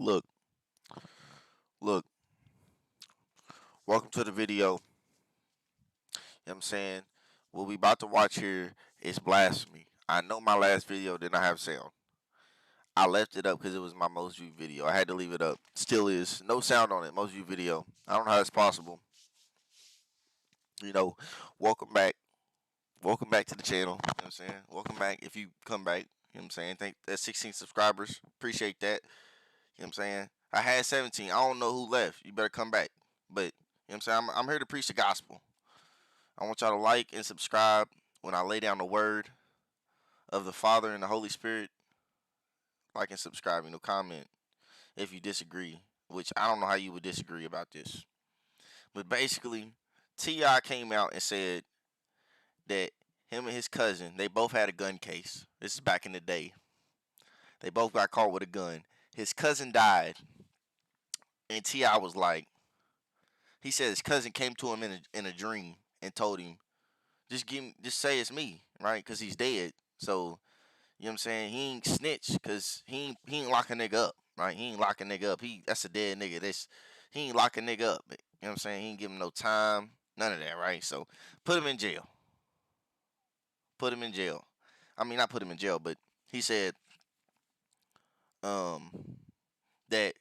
Look, look, welcome to the video. You know what I'm saying? What we about to watch here is blasphemy. I know my last video did not have sound. I left it up because it was my most viewed video. I had to leave it up. Still is. No sound on it. Most viewed video. I don't know how that's possible. You know, welcome back. Welcome back to the channel. You know what I'm saying? Welcome back if you come back. You know what I'm saying? Thank that's 16 subscribers. Appreciate that. You know what I'm saying? I had 17. I don't know who left. You better come back. But you know what I'm saying? I'm here to preach the gospel. I want y'all to like and subscribe when I lay down the word of the Father and the Holy Spirit. Like and subscribe, comment if you disagree, which I don't know how you would disagree about this. But basically, T.I. came out and said that him and his cousin, they both had a gun case. This is back in the day. They both got caught with a gun. His cousin died, and T.I. was like, he said his cousin came to him in a dream and told him, just say it's me, right? Because he's dead. So you know what I'm saying? He ain't snitch because he ain't lock a nigga up, right? He ain't lock a nigga up. That's a dead nigga. He ain't lock a nigga up. You know what I'm saying? He ain't give him no time, none of that, right? So put him in jail. Put him in jail. I mean, not put him in jail, but he said um that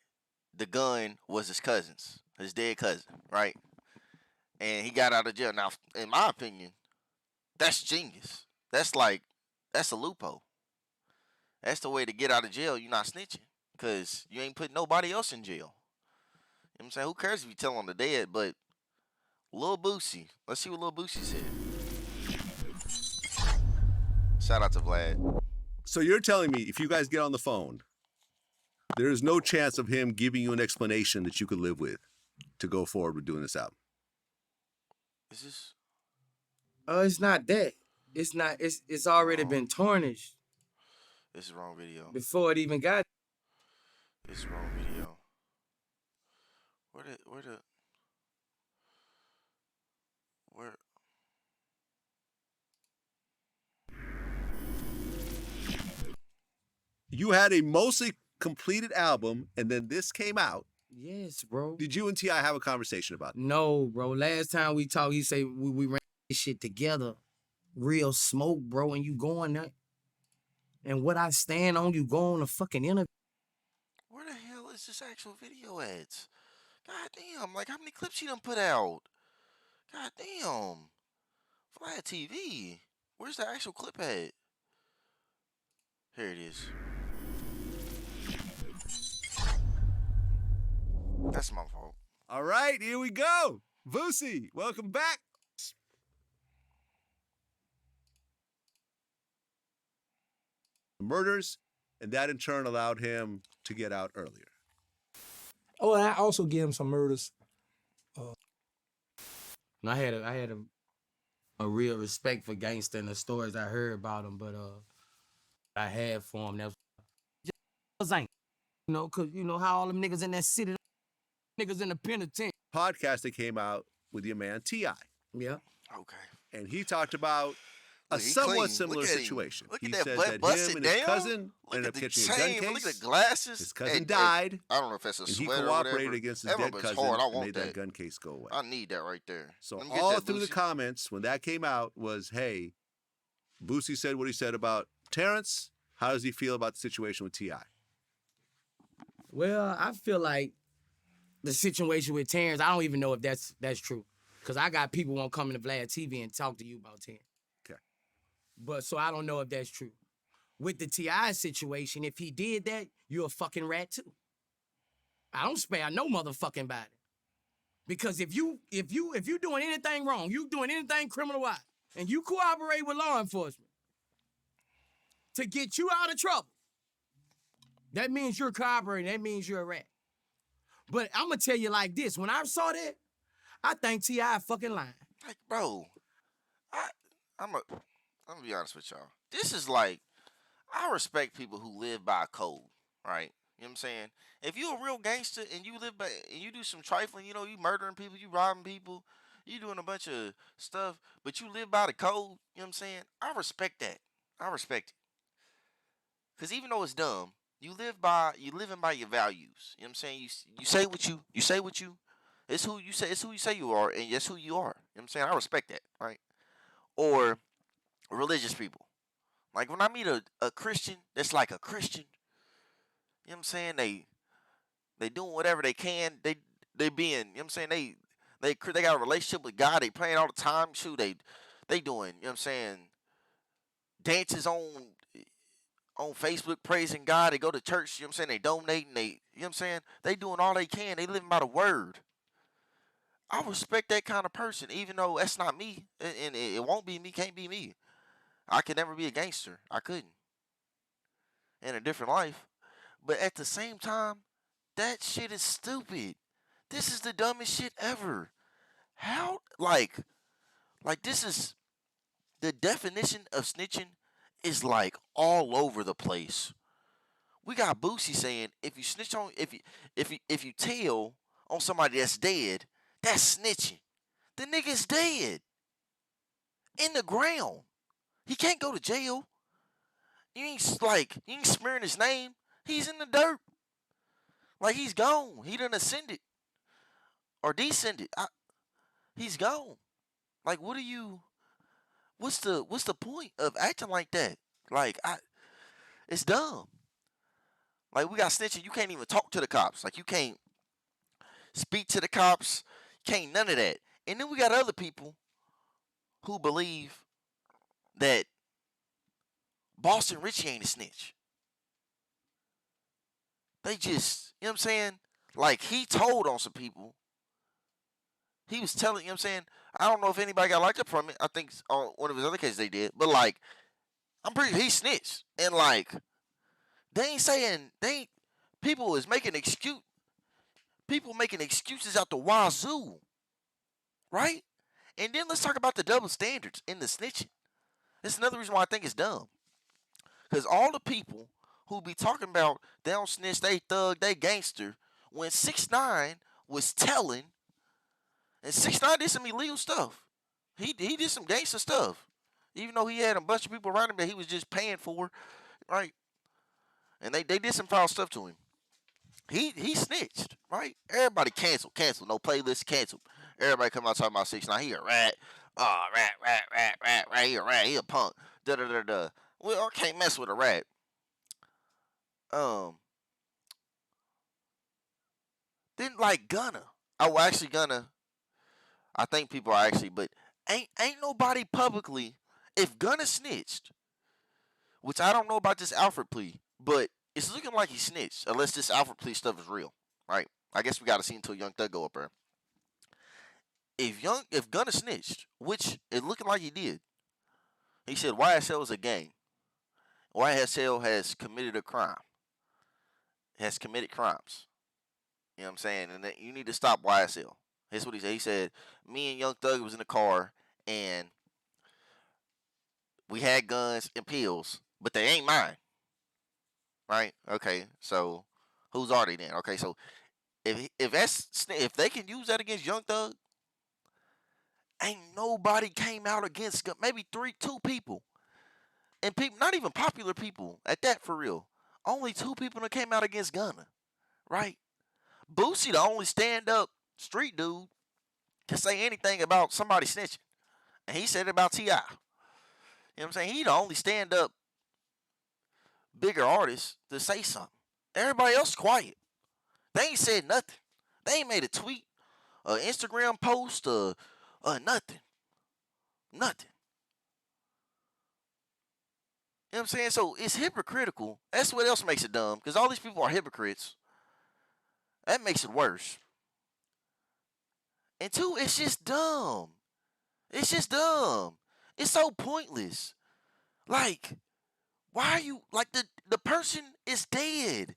the gun was his cousin's, his dead cousin, right? And he got out of jail. Now, in my opinion, that's genius. That's a loophole. That's the way to get out of jail. You're not snitching. Cause you ain't putting nobody else in jail. You know what I'm saying? Who cares if you tell on the dead? But Lil Boosie, let's see what Lil Boosie said. Shout out to Vlad. So you're telling me if you guys get on the phone, there is no chance of him giving you an explanation that you could live with to go forward with doing this album? Is this? It's not that. It's not. It's already been tarnished This is wrong video. before it even got. This is wrong video. Where? You had a mostly completed album, and then this came out. Yes, bro. Did you and T.I. have a conversation about it? No, bro. Last time we talked, he said we ran this shit together. Real smoke, bro. And you going there. And what I stand on, you go on a fucking interview. Where the hell is this actual video at? God damn! Like how many clips he done put out? God damn! Vlad TV. Where's the actual clip at? Here it is. That's my fault. All right, here we go. Boosie, welcome back. Murders, and that in turn allowed him to get out earlier. Oh, and I also gave him some murders. And I had a real respect for gangster and the stories I heard about him, but I had for him that was ain't. You know, cause you know how all them niggas in that city, niggas in the penitentiary. Podcast that came out with your man T.I. Yeah. Okay. And he talked about a Look, he somewhat clean. similar Look at him. situation. Look he at that said butt that busted him and his down. cousin Look ended at up the catching a chain. gun case. Look at the glasses. His cousin died. I don't know if that's a and he sweater or cooperated whatever. against his That dead rubber's cousin hard. I and want made that gun case go away. I need that right there. So Let me get all that, through the Boosie. comments when that came out was, hey, Boosie said what he said about Terrence. How does he feel about the situation with T.I.? Well, I feel like the situation with Terrence, I don't even know if that's true. Cause I got people won't come into Vlad TV and talk to you about Terrence. Okay. But so I don't know if that's true. With the T.I. situation, if he did that, you're a fucking rat too. I don't spare no motherfucking body. Because if you doing anything wrong, you doing anything criminal wise, and you cooperate with law enforcement to get you out of trouble, that means you're cooperating. That means you're a rat. But I'm gonna tell you like this: when I saw that, I think T.I. fucking lying. Like, bro, I'm gonna be honest with y'all. This is like, I respect people who live by a code, right? You know what I'm saying? If you a real gangster and you live by and you do some trifling, you murdering people, you robbing people, you doing a bunch of stuff, but you live by the code, you know what I'm saying? I respect that. I respect it. Cause even though it's dumb, You living by your values. You know what I'm saying? You say what you it's who you say you are, and that's who you are. You know what I'm saying? I respect that, right? Or religious people. Like when I meet a Christian that's like a Christian, you know what I'm saying? They doing whatever they can. They being, you know what I'm saying? They got a relationship with God. They praying all the time. Shoot, they doing, you know what I'm saying, dances on Facebook praising God. They go to church, you know what I'm saying? They donating, you know what I'm saying? They doing all they can. They living by the word. I respect that kind of person, even though that's not me. And it won't be me, can't be me. I could never be a gangster. I couldn't. In a different life. But at the same time, that shit is stupid. This is the dumbest shit ever. How like this is the definition of snitching is like all over the place. We got Boosie saying if you snitch on if you tell on somebody that's dead, that's snitching. The nigga's dead in the ground. He can't go to jail. You ain't smearing his name. He's in the dirt. Like he's gone. He done ascended or descended. He's gone. Like what are you? What's the point of acting like that? Like it's dumb. Like we got snitching. You can't even talk to the cops. Like you can't speak to the cops. Can't none of that. And then we got other people who believe that Boston Richie ain't a snitch. They just, you know what I'm saying? Like he told on some people. He was telling, you know what I'm saying? I don't know if anybody got locked up from it. I think on one of his other cases they did. But like, I'm pretty sure he snitched. And like, they ain't saying, they ain't, people is making excuse, people making excuses out the wazoo. Right? And then let's talk about the double standards in the snitching. That's another reason why I think it's dumb. Because all the people who be talking about they don't snitch, they thug, they gangster, when 6ix9ine was telling, and 6ix9ine did some illegal stuff. He did some gangster stuff. Even though he had a bunch of people around him that he was just paying for, right? And they did some foul stuff to him. He snitched, right? Everybody canceled, no playlist, canceled. Everybody come out talking about 6ix9ine. He a rat. Oh, rat. He a rat. He a punk. Da da da da. Well, I can't mess with a rat. Um, then like Gunna. I well actually Gunna. I think people are actually, but ain't nobody publicly. If Gunna snitched, which I don't know about this Alfred plea, but it's looking like he snitched, unless this Alfred plea stuff is real, right? I guess we got to see until Young Thug go up there. If Gunna snitched, which it looking like he did, he said YSL is a gang. YSL has committed a crime. Has committed crimes. You know what I'm saying? And you need to stop YSL. That's what he said. He said, me and Young Thug was in the car and we had guns and pills, but they ain't mine. Right? Okay, so whose are they then? Okay, so if they can use that against Young Thug, ain't nobody came out against maybe two people. And people not even popular people at that for real. Only 2 people that came out against Gunna. Right? Boosie, the only stand up street dude, can say anything about somebody snitching. And he said it about T.I. You know what I'm saying? He the only stand up bigger artist to say something. Everybody else quiet. They ain't said nothing. They ain't made a tweet, an Instagram post, nothing. Nothing. You know what I'm saying? So it's hypocritical. That's what else makes it dumb. Because all these people are hypocrites. That makes it worse. And 2, it's just dumb. It's just dumb. It's so pointless. Like, why are you like the person is dead?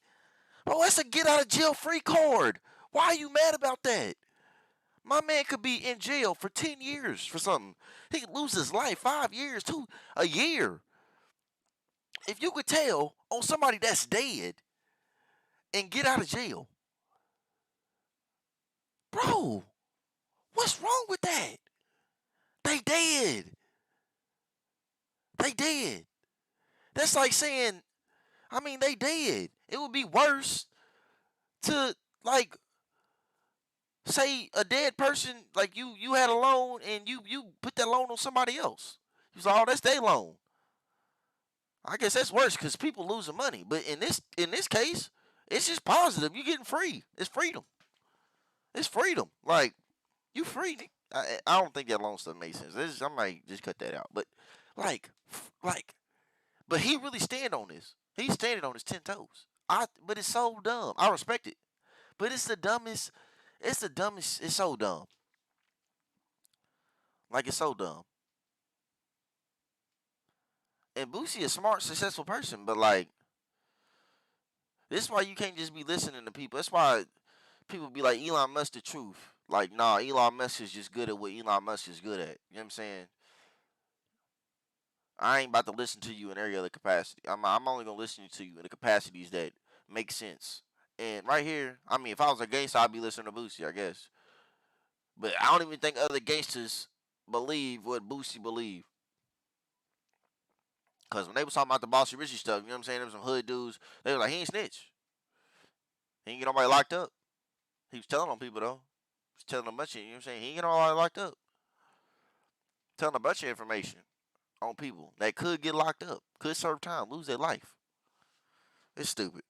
Bro, that's a get out of jail free card. Why are you mad about that? My man could be in jail for 10 years for something. He could lose his life 5 years, a year. If you could tell on somebody that's dead and get out of jail, bro, what's wrong with that? They dead. They dead. That's like saying, I mean, they dead. It would be worse to like say a dead person, like you had a loan and you put that loan on somebody else. You was like, oh, that's their loan. I guess that's worse because people losing money. But in this case, it's just positive. You getting free. It's freedom. It's freedom. Like you free. I don't think that loan stuff makes sense. I might just cut that out. But like, but he really stand on this. He's standing on his 10 toes. But it's so dumb. I respect it. But it's the dumbest. It's the dumbest. It's so dumb. Like it's so dumb. And Boosie a smart, successful person, but like this is why you can't just be listening to people. That's why people be like Elon Musk the truth. Like, nah, Elon Musk is just good at what Elon Musk is good at. You know what I'm saying? I ain't about to listen to you in every other capacity. I'm only gonna listen to you in the capacities that make sense. And right here, I mean, if I was a gangster, I'd be listening to Boosie, I guess. But I don't even think other gangsters believe what Boosie believe. Cause when they was talking about the Bossy Richie stuff, you know what I'm saying? There was some hood dudes. They were like, he ain't snitch. He ain't get nobody locked up. He was telling on people though. He was telling a bunch of, you know what I'm saying? He ain't get nobody locked up. Telling a bunch of information on people that could get locked up, could serve time, lose their life. It's stupid.